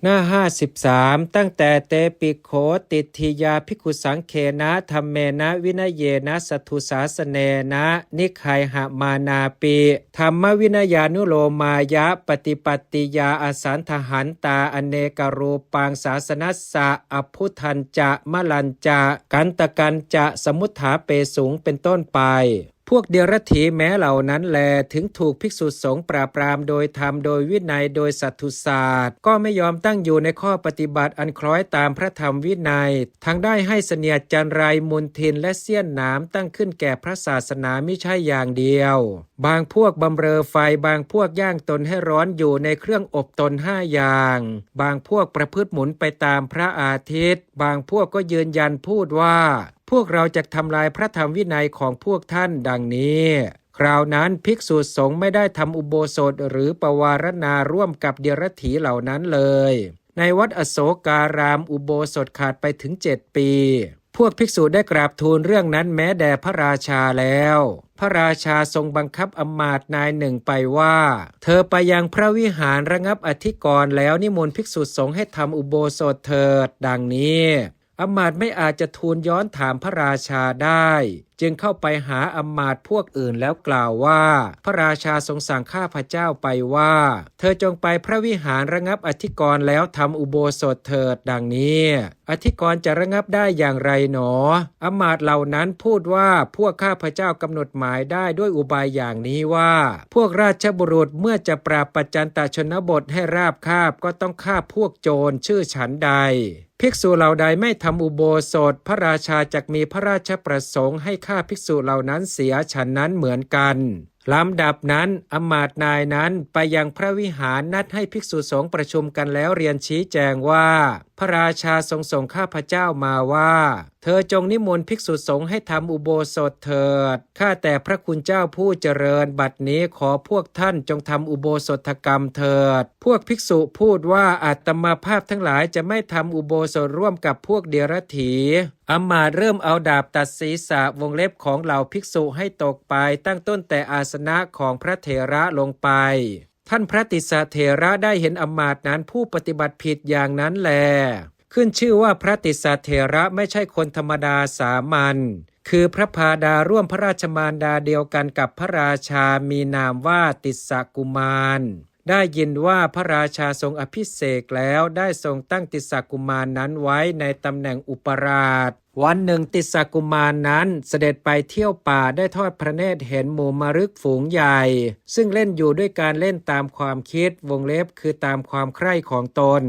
หน้า53ตั้งแต่เตปิโขติทิยาภิกขุสังเขนะธัมเมนะวินัยเยนะสัทธุสาสเนนะนิคายหมานาปิธรรมวินัยานุโลมายะปฏิปัตติยาอสันทหันตาอเนกรูปังศาสนัสสะอภุทันจะมะลันจะกันตกันจะสมุทธาเปสูงเป็นต้นไปพวกเดรัจฉีแม้เหล่านั้นแลถึงถูกภิกษุสงฆ์ปราบปรามโดยธรรมโดยวินัยโดยสัตตุศาสตร์ก็ไม่ยอมตั้งอยู่ในข้อปฏิบัติอันคล้อยตามพระธรรมวินัยทั้งได้ให้เสนียดจันไรมุนทินและเสี้ยนหนามตั้งขึ้นแก่พระศาสนามิใช่อย่างเดียวบางพวกบำเรอไฟบางพวกย่างตนให้ร้อนอยู่ในเครื่องอบตน5อย่างบางพวกประพฤติหมุนไปตามพระอาทิตย์บางพวกก็ยืนยันพูดว่าพวกเราจะทำลายพระธรรมวินัยของพวกท่านดังนี้คราวนั้นภิกษุสงฆ์ไม่ได้ทำอุโบสถหรือปวารณาร่วมกับเดรัจฉีเหล่านั้นเลยในวัดอโศการามอุโบสถขาดไปถึง7 ปีพวกภิกษุได้กราบทูลเรื่องนั้นแม้แด่พระราชาแล้วพระราชาทรงบังคับอำมาตย์นายหนึ่งไปว่าเธอไปยังพระวิหารระงับอธิกรณ์แล้วนิมนต์ภิกษุสงฆ์ให้ทำอุโบสถเถิดดังนี้อำมาตย์ไม่อาจจะทูลย้อนถามพระราชาได้จึงเข้าไปหาอำมาตย์พวกอื่นแล้วกล่าวว่าพระราชาทรงสั่งข้าพเจ้าไปว่าเธอจงไปพระวิหารระงับอธิกรณ์แล้วทำอุโบสถเถิดดังนี้อธิกรณ์จะระงับได้อย่างไรหนออำมาตย์เหล่านั้นพูดว่าพวกข้าพเจ้ากำหนดหมายได้ด้วยอุบายอย่างนี้ว่าพวกราชบุรุษเมื่อจะปราบปัจจันตชนบทให้ราบคาบก็ต้องฆ่าพวกโจรชื่อฉันใดภิกษุเหล่าใดไม่ทำอุโบสถพระราชาจักมีพระราชประสงค์ให้ฆ่าภิกษุเหล่านั้นเสียฉันนั้นเหมือนกันลำดับนั้นอมาตย์นายนั้นไปยังพระวิหารนัดให้ภิกษุสงฆ์ประชุมกันแล้วเรียนชี้แจงว่าพระราชาทรงส่งข้าพเจ้ามาว่าเธอจงนิมนต์ภิกษุสงฆ์ให้ทำอุโบสถเถิดข้าแต่พระคุณเจ้าผู้เจริญบัดนี้ขอพวกท่านจงทำอุโบสถกรรมเถิดพวกภิกษุพูดว่าอาตมาภาพทั้งหลายจะไม่ทำอุโบสถร่วมกับพวกเดรัจฉีอมาตย์เริ่มเอาดาบตัดศีรษะวงเล็บของเหล่าภิกษุให้ตกไปตั้งต้นแต่อาสนะของพระเถระลงไปท่านพระติสสะเถระได้เห็นอมาตย์นั้นผู้ปฏิบัติผิดอย่างนั้นแลขึ้นชื่อว่าพระติสสะเถระไม่ใช่คนธรรมดาสามัญคือพระพาดาร่วมพระราชมารดาเดียวกันกับพระราชามีนามว่าติสสะกุมารได้ยินว่าพระราชาทรงอภิเษกแล้วได้ทรงตั้งติสสะกุมารนั้นไว้ในตำแหน่งอุปราชวันหนึ่งติสสะกุมารนั้นเสด็จไปเที่ยวป่าได้ทอดพระเนตรเห็นหมู่มรึกฝูงใหญ่ซึ่งเล่นอยู่ด้วยการเล่นตามความคิดวงเล็บคือตามความใคร่ของตน